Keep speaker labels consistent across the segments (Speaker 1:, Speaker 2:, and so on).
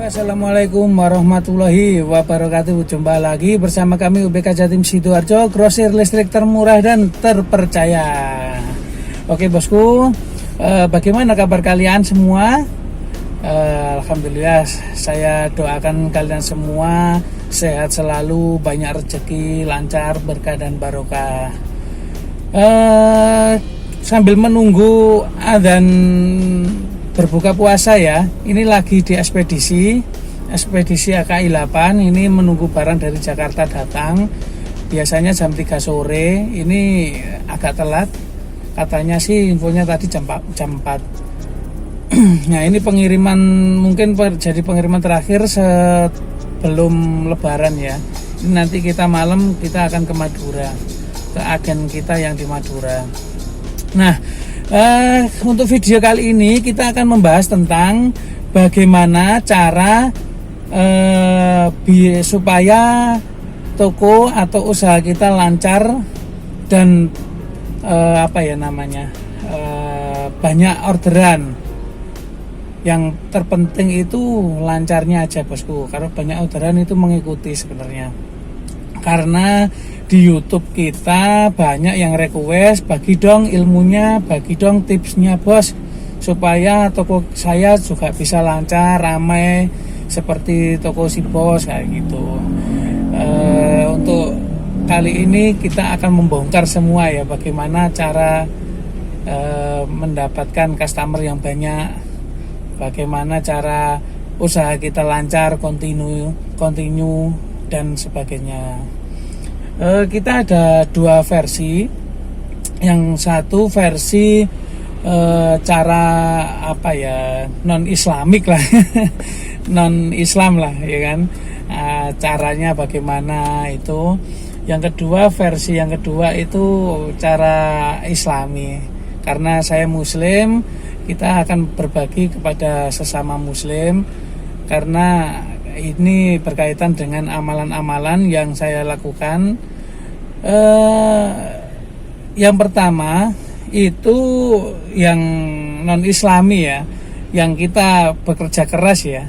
Speaker 1: Assalamualaikum warahmatullahi wabarakatuh. Jumpa lagi bersama kami UBK Jatim Sidoarjo, grosir listrik termurah dan terpercaya. Oke bosku, bagaimana kabar kalian semua? Alhamdulillah, saya doakan kalian semua sehat selalu, banyak rezeki, lancar, berkah dan barokah. Sambil menunggu adzan berbuka puasa ya, ini lagi di ekspedisi AKI 8, ini menunggu barang dari Jakarta datang. Biasanya jam 3 sore, ini agak telat. Katanya sih infonya tadi jam 4. Nah ini pengiriman, mungkin jadi pengiriman terakhir sebelum lebaran ya. Ini nanti kita malam kita akan ke Madura, ke agen kita yang di Madura. Nah, untuk video kali ini kita akan membahas tentang bagaimana cara supaya toko atau usaha kita lancar dan banyak orderan. Yang terpenting itu lancarnya aja bosku. Kalau banyak orderan itu mengikuti sebenarnya. Karena di YouTube kita banyak yang request, bagi dong ilmunya, bagi dong tipsnya bos, supaya toko saya juga bisa lancar, ramai seperti toko si bos kayak gitu. Untuk kali ini kita akan membongkar semua ya, bagaimana cara mendapatkan customer yang banyak, bagaimana cara usaha kita lancar, kontinu dan sebagainya. Kita ada dua versi. Yang satu versi cara non islamik lah non Islam lah ya kan, caranya bagaimana itu. Versi yang kedua itu cara Islami, karena saya muslim, kita akan berbagi kepada sesama muslim karena ini berkaitan dengan amalan-amalan yang saya lakukan. Yang pertama itu yang non islami ya, yang kita bekerja keras ya.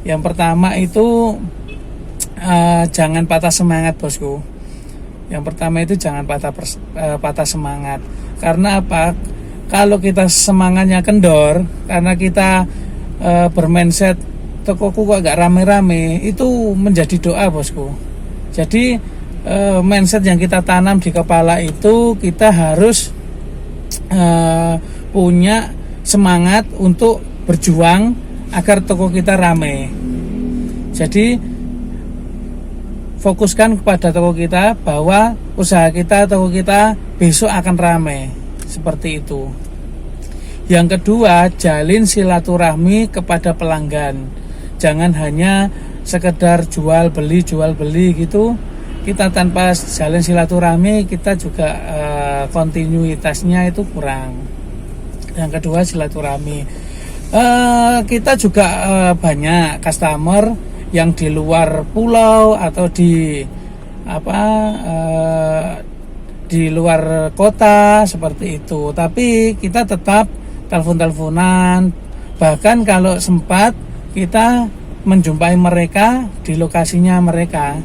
Speaker 1: Yang pertama itu jangan patah semangat bosku. Yang pertama itu jangan patah semangat. Karena apa? Kalau kita semangatnya kendor, karena kita bermindset tokoku kok gak rame-rame, itu menjadi doa bosku. Jadi mindset yang kita tanam di kepala itu, kita harus punya semangat untuk berjuang agar toko kita rame. Jadi fokuskan kepada toko kita, bahwa usaha kita, toko kita besok akan rame, seperti itu. Yang kedua, jalin silaturahmi kepada pelanggan. Jangan hanya sekedar jual beli gitu. Kita tanpa jalin silaturahmi, kita juga kontinuitasnya itu kurang. Yang kedua, silaturahmi. Kita juga banyak customer yang di luar pulau atau di luar kota seperti itu. Tapi kita tetap telepon-teleponan. Bahkan kalau sempat kita menjumpai mereka di lokasinya mereka,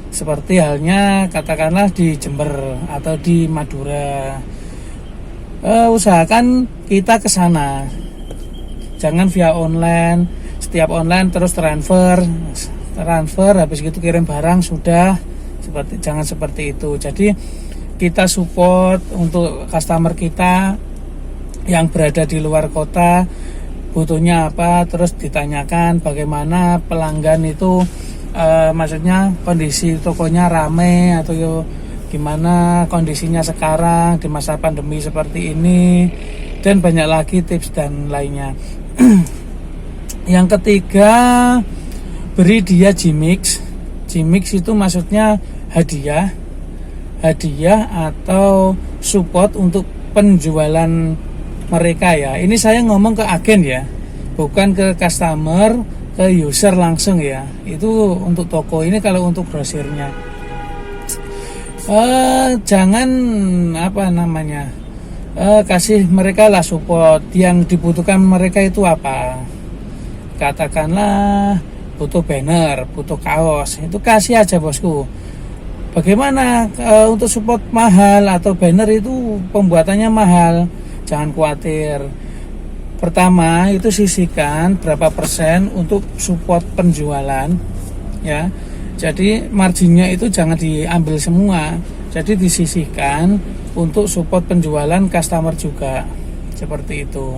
Speaker 1: seperti halnya katakanlah di Jember atau di Madura. Usahakan kita ke sana, jangan via online. Setiap online terus transfer habis gitu kirim barang sudah, jangan seperti itu. Jadi kita support untuk customer kita yang berada di luar kota, butuhnya apa, terus ditanyakan bagaimana pelanggan itu, maksudnya kondisi tokonya rame atau gimana kondisinya sekarang di masa pandemi seperti ini, dan banyak lagi tips dan lainnya. Yang ketiga, beri dia Gmix. Gmix itu maksudnya hadiah atau support untuk penjualan mereka ya. Ini saya ngomong ke agen ya, bukan ke customer, ke user langsung ya. Itu untuk toko. Ini kalau untuk grosirnya, jangan kasih mereka lah support. Yang dibutuhkan mereka itu apa? Katakanlah butuh banner, butuh kaos, itu kasih aja bosku. Bagaimana untuk support mahal atau banner itu pembuatannya mahal, jangan khawatir. Pertama itu sisihkan berapa persen untuk support penjualan ya. Jadi marginnya itu jangan diambil semua, jadi disisihkan untuk support penjualan customer juga, seperti itu.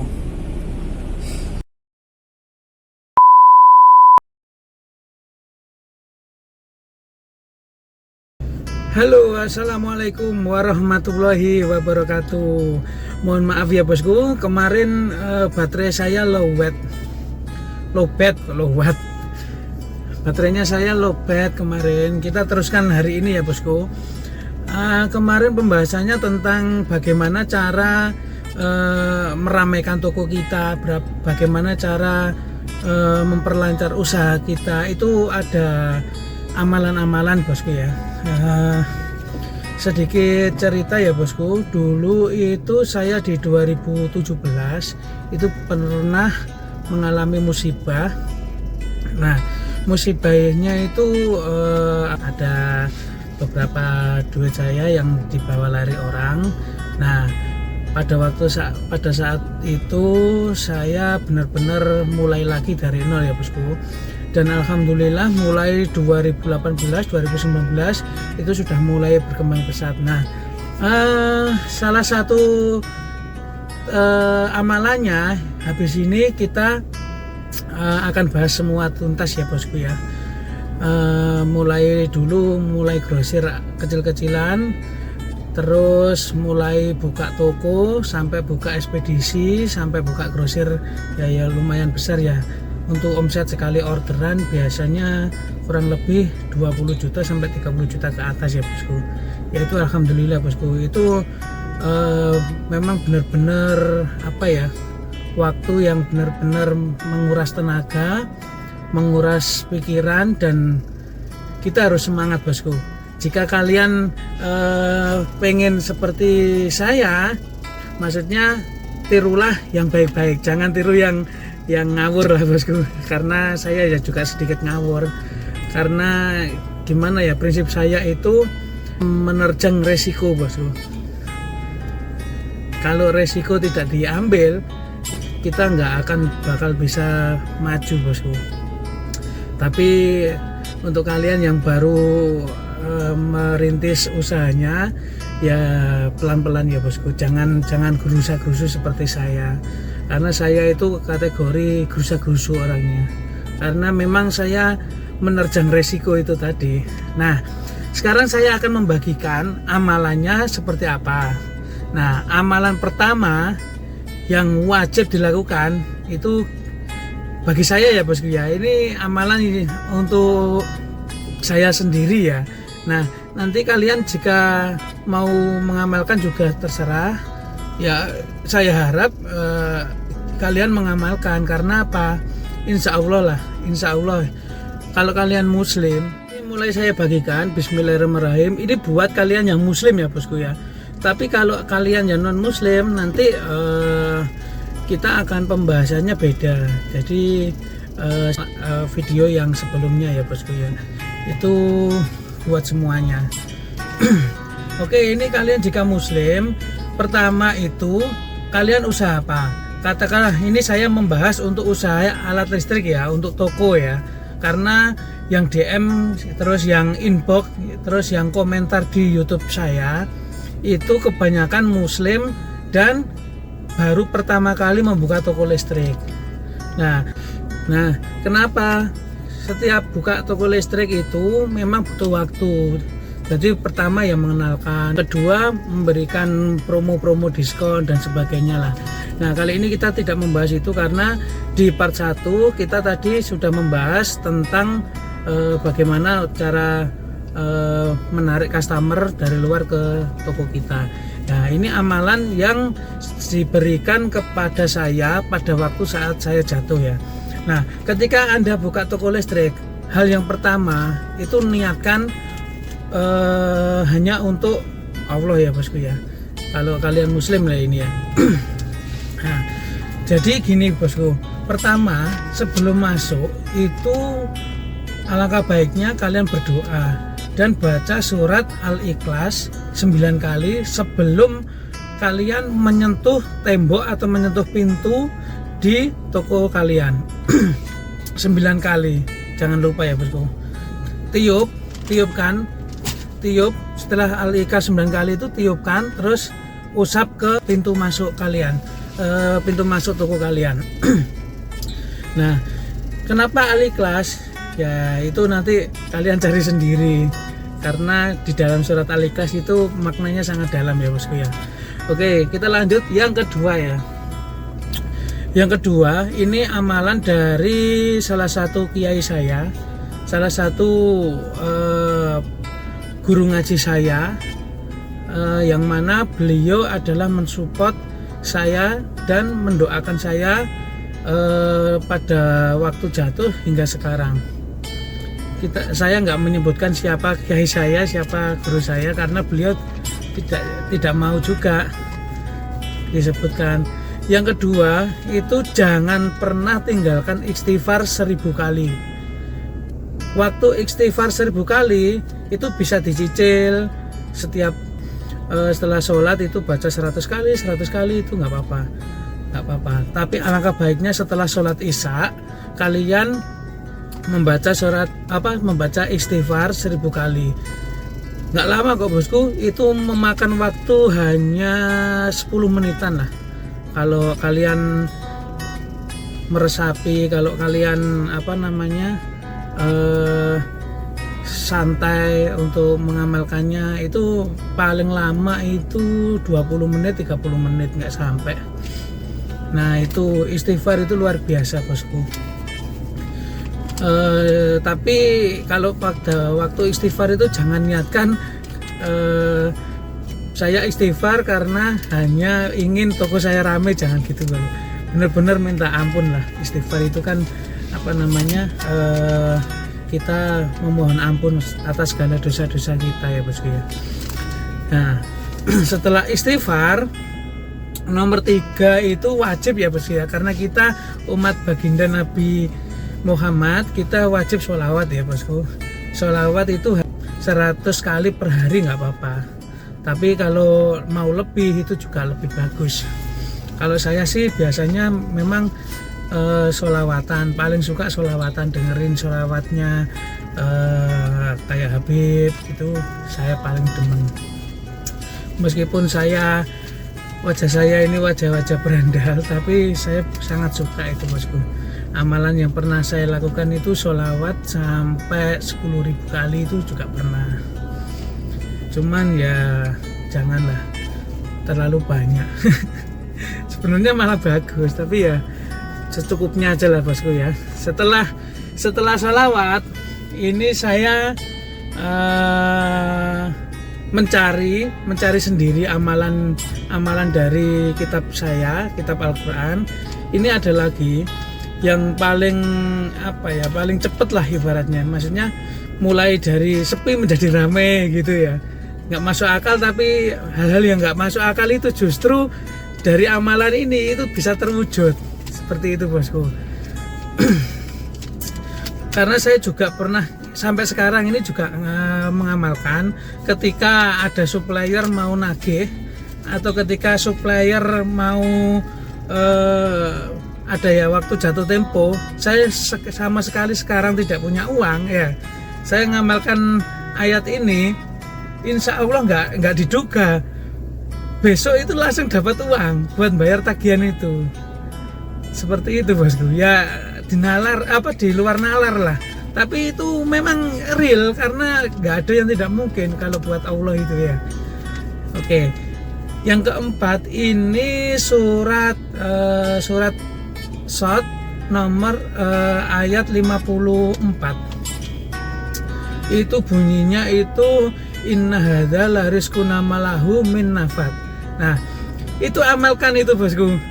Speaker 1: Halo, assalamualaikum warahmatullahi wabarakatuh. Mohon maaf ya bosku, kemarin baterai saya lowbat. Baterainya saya lowbat kemarin. Kita teruskan hari ini ya bosku. Kemarin pembahasannya tentang bagaimana cara meramaikan toko kita, bagaimana cara memperlancar usaha kita. Itu ada amalan-amalan bosku ya. Sedikit cerita ya bosku, dulu itu saya di 2017 itu pernah mengalami musibah. Nah, musibahnya itu ada beberapa duit saya yang dibawa lari orang. Nah, pada saat itu saya benar-benar mulai lagi dari nol ya bosku. Dan alhamdulillah mulai 2018-2019 itu sudah mulai berkembang pesat. Nah, salah satu amalannya habis ini kita akan bahas semua tuntas ya bosku ya. Mulai grosir kecil-kecilan, terus mulai buka toko sampai buka ekspedisi sampai buka grosir ya lumayan besar ya. Untuk omset sekali orderan biasanya kurang lebih 20 juta sampai 30 juta ke atas ya bosku. Ya itu alhamdulillah bosku. Itu memang benar-benar waktu yang benar-benar menguras tenaga, menguras pikiran, dan kita harus semangat bosku. Jika kalian pengen seperti saya, maksudnya tirulah yang baik-baik, jangan tiru yang ngawur lah bosku, karena saya ya juga sedikit ngawur. Karena gimana ya, prinsip saya itu menerjang resiko bosku. Kalau resiko tidak diambil, kita nggak akan bakal bisa maju bosku. Tapi untuk kalian yang baru merintis usahanya, ya pelan-pelan ya bosku, jangan gerusa-gerusu seperti saya. Karena saya itu kategori gerusa-gerusu orangnya, karena memang saya menerjang resiko itu tadi. Nah, sekarang saya akan membagikan amalannya seperti apa. Nah, amalan pertama yang wajib dilakukan itu bagi saya ya bosku ya, ini amalan ini untuk saya sendiri ya. Nah, nanti kalian jika mau mengamalkan juga terserah ya. Saya harap kalian mengamalkan, karena apa? Insya Allah kalau kalian muslim, ini mulai saya bagikan bismillahirrahmanirrahim, ini buat kalian yang muslim ya bosku ya. Tapi kalau kalian yang non muslim, nanti kita akan pembahasannya beda. Jadi video yang sebelumnya ya bosku ya, itu buat semuanya. Oke, ini kalian jika muslim, pertama itu kalian usaha apa? Katakanlah ini saya membahas untuk usaha alat listrik ya, untuk toko ya. Karena yang DM, terus yang inbox, terus yang komentar di YouTube saya itu kebanyakan muslim dan baru pertama kali membuka toko listrik. Nah, kenapa? Setiap buka toko listrik itu memang butuh waktu. Jadi pertama ya mengenalkan, kedua memberikan promo-promo diskon dan sebagainya lah. Nah, kali ini kita tidak membahas itu karena di part 1 kita tadi sudah membahas tentang bagaimana cara menarik customer dari luar ke toko kita. Nah, ini amalan yang diberikan kepada saya pada waktu saat saya jatuh ya. Nah, ketika Anda buka toko listrik, hal yang pertama itu niatkan hanya untuk Allah ya bosku ya. Kalau kalian muslim lah ini ya. Nah, jadi gini bosku, Pertama, sebelum masuk itu alangkah baiknya kalian berdoa dan baca surat Al-Ikhlas 9 kali sebelum kalian menyentuh tembok atau menyentuh pintu di toko kalian. 9 kali, jangan lupa ya bosku. Tiupkan, setelah Al-Ikhlas 9 kali itu tiupkan, terus usap ke pintu masuk kalian, pintu masuk toko kalian. Nah, kenapa Al-Ikhlas? Ya itu nanti kalian cari sendiri, karena di dalam surat Al-Ikhlas itu maknanya sangat dalam ya bosku ya. Oke, kita lanjut yang kedua ya. Yang kedua, ini amalan dari salah satu kiai saya, salah satu guru ngaji saya, yang mana beliau adalah mensupport saya dan mendoakan saya pada waktu jatuh hingga sekarang. Saya nggak menyebutkan siapa kiai saya, siapa guru saya, karena beliau tidak mau juga disebutkan. Yang kedua, itu jangan pernah tinggalkan istighfar 1000 kali. Waktu istighfar 1000 kali itu bisa dicicil setiap setelah sholat itu baca 100 kali itu nggak apa-apa. Tapi alangkah baiknya setelah sholat isya kalian membaca istighfar 1000 kali. Nggak lama kok bosku, itu memakan waktu hanya 10 menitan lah. Kalau kalian meresapi, kalau kalian santai untuk mengamalkannya, itu paling lama itu 20 menit 30 menit, nggak sampai. Nah itu istighfar itu luar biasa bosku. Tapi kalau pada waktu istighfar itu jangan niatkan saya istighfar karena hanya ingin toko saya rame, jangan gitu bang. Bener-bener minta ampun lah. Istighfar itu kan kita memohon ampun atas segala dosa-dosa kita ya bosku ya. Nah setelah istighfar, nomor 3 itu wajib ya bosku ya, karena kita umat baginda Nabi Muhammad, kita wajib sholawat ya bosku. Sholawat itu 100 kali per hari nggak apa-apa, tapi kalau mau lebih itu juga lebih bagus. Kalau saya sih biasanya memang sholawatan, paling suka sholawatan, dengerin sholawatnya kayak Habib itu saya paling demen. Meskipun wajah saya ini wajah-wajah berandal, tapi saya sangat suka itu bosku. Amalan yang pernah saya lakukan itu sholawat sampai 10.000 kali itu juga pernah. Cuman ya janganlah terlalu banyak. Sebenarnya malah bagus, tapi ya secukupnya aja lah bosku ya. Setelah sholawat ini saya mencari sendiri amalan dari kitab saya, kitab Al-Quran. Ini ada lagi yang paling paling cepet lah ibaratnya, maksudnya mulai dari sepi menjadi ramai gitu ya. Nggak masuk akal, tapi hal-hal yang nggak masuk akal itu justru dari amalan ini itu bisa terwujud seperti itu bosku. Karena saya juga pernah sampai sekarang ini juga mengamalkan, ketika ada supplier mau nagih atau ketika supplier mau ada ya waktu jatuh tempo, saya sama sekali sekarang tidak punya uang ya, saya ngamalkan ayat ini, insya Allah nggak diduga besok itu langsung dapat uang buat bayar tagihan itu. Seperti itu bosku ya, di luar nalar lah, tapi itu memang real karena nggak ada yang tidak mungkin kalau buat Allah itu ya. Oke, yang keempat ini surat Shad nomor ayat 54. Itu bunyinya itu inna hadza la rizquna malahu min nafad. Nah, itu amalkan itu bosku.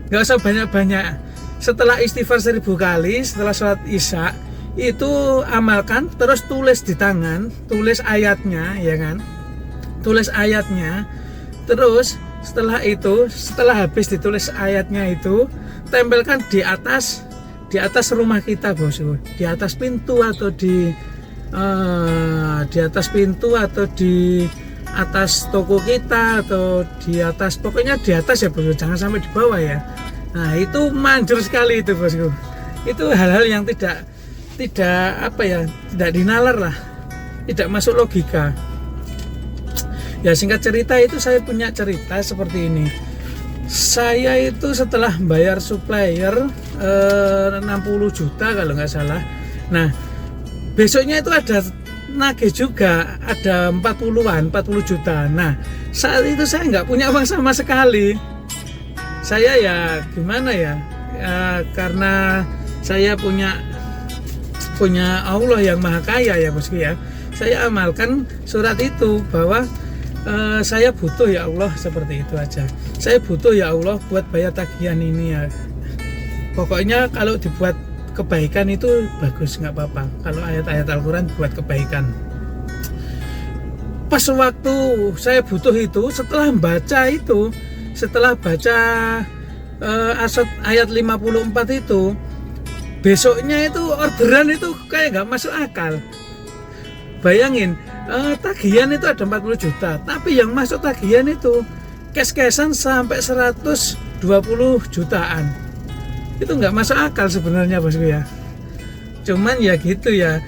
Speaker 1: Nggak usah banyak-banyak. Setelah istighfar 1000 kali, setelah sholat isya, itu amalkan, terus tulis di tangan, tulis ayatnya ya kan. Tulis ayatnya, terus Setelah habis ditulis ayatnya itu, tempelkan di atas rumah kita, bosku, di atas pintu atau di atas pintu atau di atas toko kita atau di atas, pokoknya di atas ya bosku, jangan sampai di bawah ya. Nah itu manjur sekali itu bosku, itu hal-hal yang tidak apa ya, tidak dinalar lah, tidak masuk logika. Ya singkat cerita itu saya punya cerita seperti ini. Saya itu setelah bayar supplier 60 juta kalau nggak salah. Nah besoknya itu ada nagih juga, ada 40 juta. Nah saat itu saya nggak punya uang sama sekali. Saya ya gimana ya, karena saya punya Allah yang maha kaya ya bosku ya. Saya amalkan surat itu bahwa saya butuh ya Allah, seperti itu aja. Saya butuh ya Allah buat bayar tagihan ini ya. Pokoknya kalau dibuat kebaikan itu bagus, nggak apa-apa. Kalau ayat-ayat Al-Quran buat kebaikan. Pas waktu saya butuh itu, setelah baca ayat 54 itu, besoknya itu orderan itu kayak nggak masuk akal. Bayangin, tagihan itu ada 40 juta, tapi yang masuk tagihan itu cash-cashan sampai 120 jutaan. Itu nggak masuk akal sebenarnya bosku ya. Cuman ya gitu ya,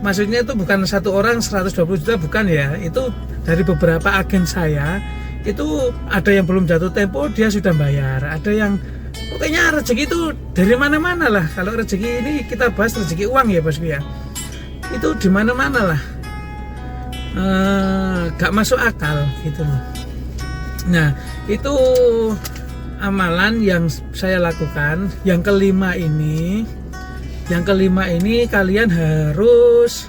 Speaker 1: maksudnya itu bukan satu orang 120 juta, bukan ya. Itu dari beberapa agen saya, itu ada yang belum jatuh tempo dia sudah bayar, ada yang pokoknya rezeki itu dari mana-mana lah. Kalau rezeki ini kita bahas rezeki uang ya bosku ya, itu di mana-mana lah, gak masuk akal gitu loh. Nah itu amalan yang saya lakukan. Yang kelima ini kalian harus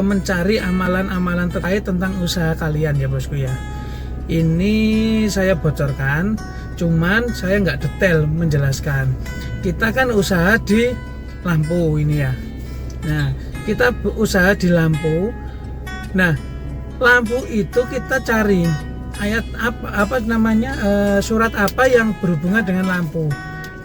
Speaker 1: mencari amalan-amalan terkait tentang usaha kalian ya bosku ya. Ini saya bocorkan, cuman saya nggak detail menjelaskan. Kita kan usaha di lampu ini ya. Nah kita usaha di lampu. Nah lampu itu kita cari ayat apa namanya, surat apa yang berhubungan dengan lampu.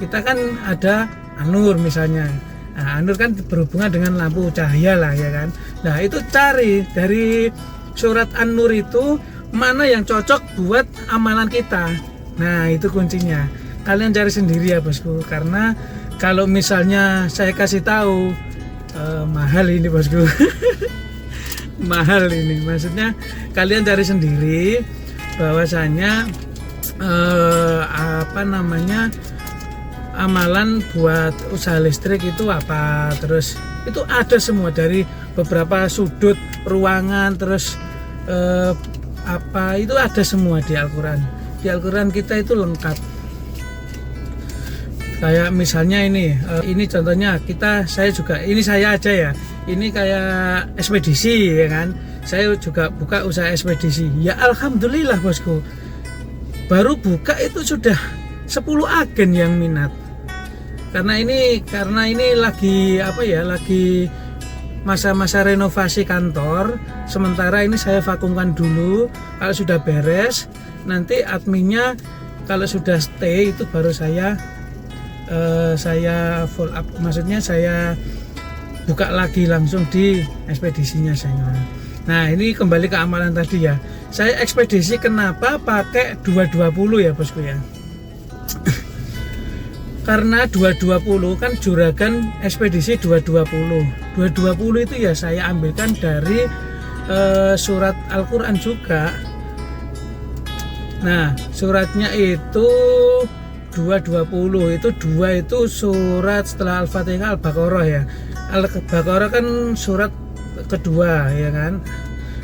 Speaker 1: Kita kan ada An-Nur misalnya. Nah, An-Nur kan berhubungan dengan lampu cahaya lah ya kan. Nah itu cari dari surat An-Nur itu mana yang cocok buat amalan kita. Nah itu kuncinya. Kalian cari sendiri ya bosku, karena kalau misalnya saya kasih tahu mahal ini bosku. Mahal ini, maksudnya kalian cari sendiri bahwasanya apa namanya, amalan buat usaha listrik itu apa, terus itu ada semua dari beberapa sudut ruangan, terus apa itu ada semua di Al-Quran. Di Al-Quran kita itu lengkap. Kayak misalnya ini contohnya saya aja ya, ini kayak ekspedisi ya kan. Saya juga buka usaha ekspedisi. Ya alhamdulillah bosku, baru buka itu sudah 10 agen yang minat. Karena ini lagi apa ya, lagi masa-masa renovasi kantor. Sementara ini saya vakumkan dulu. Kalau sudah beres, nanti adminnya kalau sudah stay itu baru saya full up, maksudnya saya buka lagi langsung di ekspedisinya saya. Nah ini kembali ke amalan tadi ya, saya ekspedisi kenapa pakai 220 ya bosku ya. Karena 220 kan juragan ekspedisi 220 itu ya saya ambilkan dari surat Al-Quran juga. Nah suratnya itu 220, itu 2 itu surat setelah Al-Fatihah Al-Baqarah ya. Al-Baqarah kan surat kedua ya kan.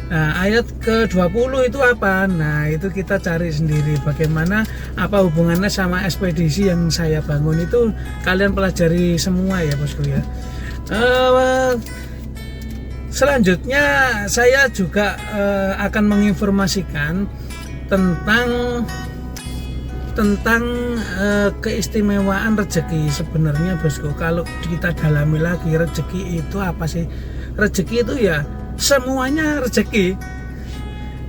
Speaker 1: Nah ayat ke-20 itu apa? Nah itu kita cari sendiri bagaimana, apa hubungannya sama ekspedisi yang saya bangun itu. Kalian pelajari semua ya bosku ya. Selanjutnya saya juga akan menginformasikan tentang keistimewaan rezeki sebenarnya bosku. Kalau kita dalami lagi, rezeki itu apa sih? Rezeki itu ya semuanya rezeki.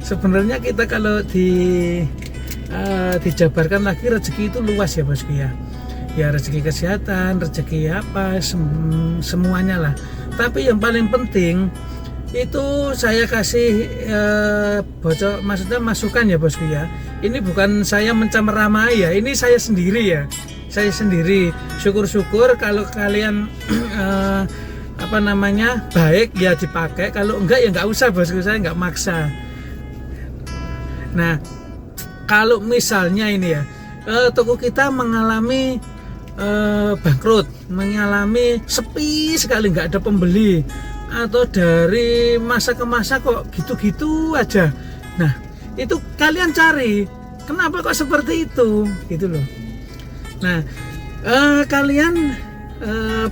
Speaker 1: sebenarnya kita kalau dijabarkan lagi rezeki itu luas ya bosku ya. Ya rezeki kesehatan, rezeki apa, semuanya lah. Tapi yang paling penting itu saya kasih bocor, maksudnya masukan ya bosku ya. Ini bukan saya menceramai ya, ini saya sendiri ya. Saya sendiri. Syukur-syukur kalau kalian baik ya dipakai, kalau enggak ya enggak usah bosku, saya enggak maksa. Nah, kalau misalnya ini ya, toko kita mengalami bangkrut, mengalami sepi sekali, nggak ada pembeli, atau dari masa ke masa kok gitu-gitu aja. Nah, itu kalian cari kenapa kok seperti itu, gitu loh. Nah, kalian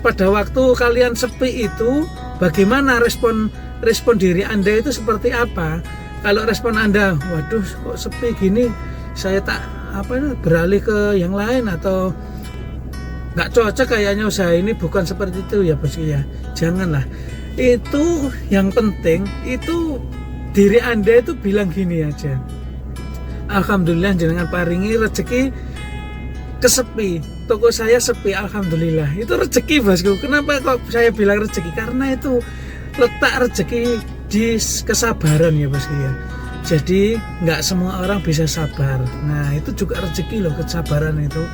Speaker 1: pada waktu kalian sepi itu bagaimana respon diri Anda itu seperti apa? Kalau respon Anda, waduh kok sepi gini, saya tak beralih ke yang lain, atau nggak cocok kayaknya usaha ini, bukan seperti itu ya bosku ya. Janganlah. Itu yang penting itu diri Anda itu bilang gini aja, alhamdulillah jenengan paringi rezeki kesepi, toko saya sepi, alhamdulillah. Itu rezeki bosku. Kenapa kok saya bilang rezeki? Karena itu letak rezeki di kesabaran ya bosku ya. Jadi nggak semua orang bisa sabar. Nah itu juga rezeki loh, kesabaran itu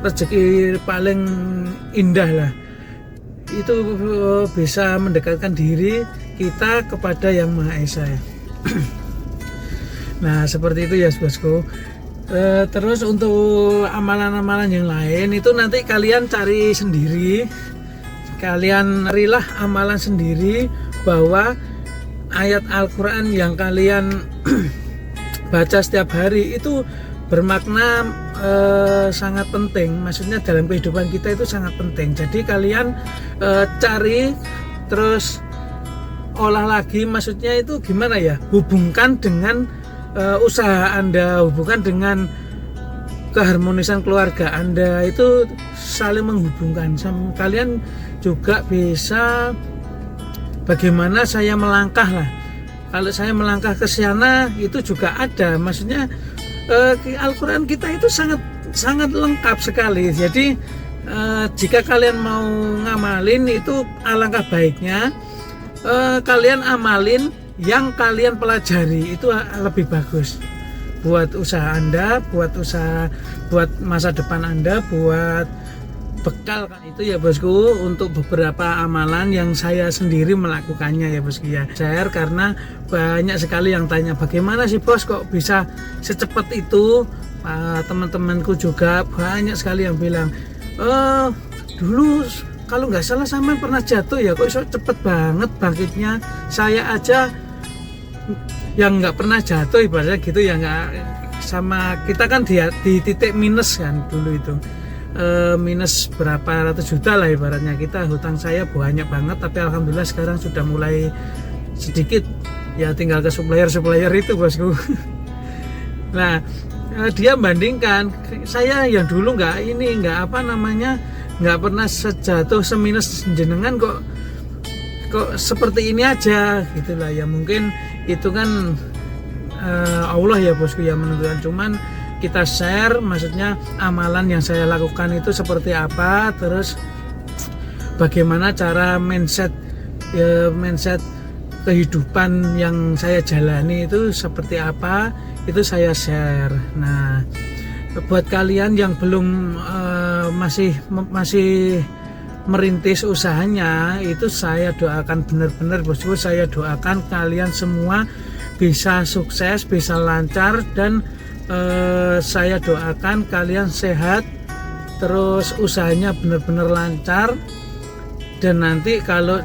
Speaker 1: rezeki paling indah lah. Itu bisa mendekatkan diri kita kepada Yang Maha Esa ya. Nah seperti itu ya bosku. Terus untuk amalan-amalan yang lain itu nanti kalian cari sendiri, kalian carilah amalan sendiri, bahwa ayat Al-Quran yang kalian baca setiap hari itu bermakna sangat penting. Maksudnya dalam kehidupan kita itu sangat penting. Jadi kalian cari terus olah lagi, maksudnya itu gimana ya, hubungkan dengan usaha Anda, hubungan dengan keharmonisan keluarga Anda, itu saling menghubungkan. Kalian juga bisa bagaimana saya melangkah lah. Kalau saya melangkah ke sana itu juga ada, maksudnya Al-Quran kita itu sangat lengkap sekali. Jadi jika kalian mau ngamalin itu alangkah baiknya kalian amalin yang kalian pelajari, itu lebih bagus buat usaha Anda, buat masa depan Anda, buat bekal kan itu ya bosku. Untuk beberapa amalan yang saya sendiri melakukannya ya bosku ya, share karena banyak sekali yang tanya bagaimana sih bos kok bisa secepat itu. Teman-temanku juga banyak sekali yang bilang dulu kalau nggak salah sama pernah jatuh ya, kok iso cepet banget bangkitnya. Saya aja yang nggak pernah jatuh ibaratnya gitu ya, nggak sama kita kan di titik minus kan dulu itu. Minus berapa ratus juta lah ibaratnya, kita hutang saya banyak banget, tapi alhamdulillah sekarang sudah mulai sedikit ya, tinggal ke supplier itu bosku. Nah dia bandingkan saya yang dulu nggak pernah sejatuh seminus jenengan kok seperti ini aja gitulah ya. Mungkin itu kan Allah ya bosku ya menentukan, cuman kita share, maksudnya amalan yang saya lakukan itu seperti apa, terus bagaimana cara mindset kehidupan yang saya jalani itu seperti apa, itu saya share. Nah buat kalian yang belum masih merintis usahanya, itu saya doakan benar-benar bosku, saya doakan kalian semua bisa sukses, bisa lancar, dan saya doakan kalian sehat, terus usahanya benar-benar lancar. Dan nanti kalau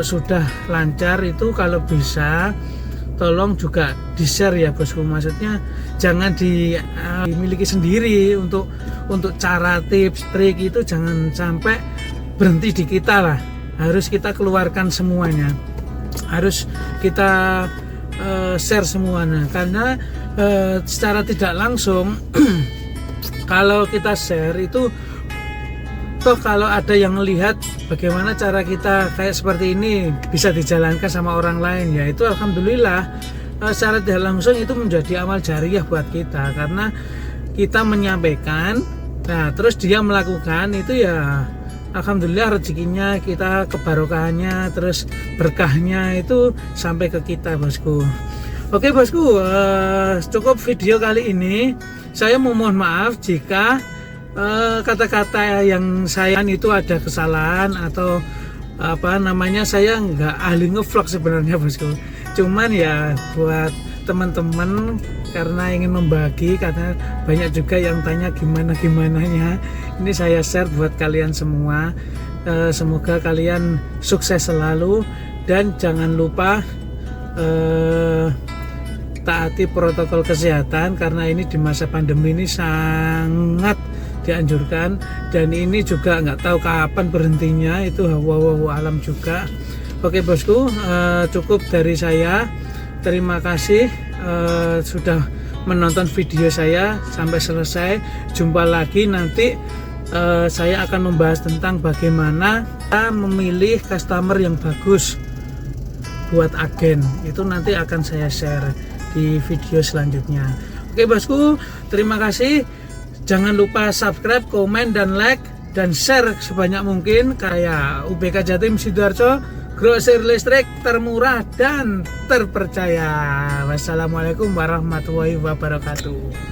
Speaker 1: sudah lancar itu, kalau bisa tolong juga di share ya bosku, maksudnya jangan dimiliki sendiri. Untuk cara, tips, trik itu jangan sampai berhenti di kita lah, harus kita keluarkan semuanya, harus kita share semuanya. Karena secara tidak langsung kalau kita share itu toh kalau ada yang melihat bagaimana cara kita kayak seperti ini bisa dijalankan sama orang lain, ya itu alhamdulillah secara tidak langsung itu menjadi amal jariah buat kita, karena kita menyampaikan, nah terus dia melakukan, itu ya alhamdulillah rezekinya kita, kebarokahannya, terus berkahnya itu sampai ke kita, bosku. Oke bosku, cukup video kali ini. Saya mohon maaf jika kata-kata yang saya itu ada kesalahan atau apa namanya, saya nggak ahli ngevlog sebenarnya bosku. Cuman ya buat teman-teman, karena ingin membagi, karena banyak juga yang tanya gimana-gimananya, ini saya share buat kalian semua. Semoga kalian sukses selalu dan jangan lupa taati protokol kesehatan, karena ini di masa pandemi ini sangat dianjurkan, dan ini juga nggak tahu kapan berhentinya, itu wallahu alam juga. Oke bosku, cukup dari saya. Terima kasih sudah menonton video saya sampai selesai. Jumpa lagi nanti, saya akan membahas tentang bagaimana kita memilih customer yang bagus buat agen. Itu nanti akan saya share di video selanjutnya. Oke bosku, terima kasih. Jangan lupa subscribe, komen, dan like, dan share sebanyak mungkin. Kayak UBK Jatim Sidoarjo, grosir listrik termurah dan terpercaya. Wassalamualaikum warahmatullahi wabarakatuh.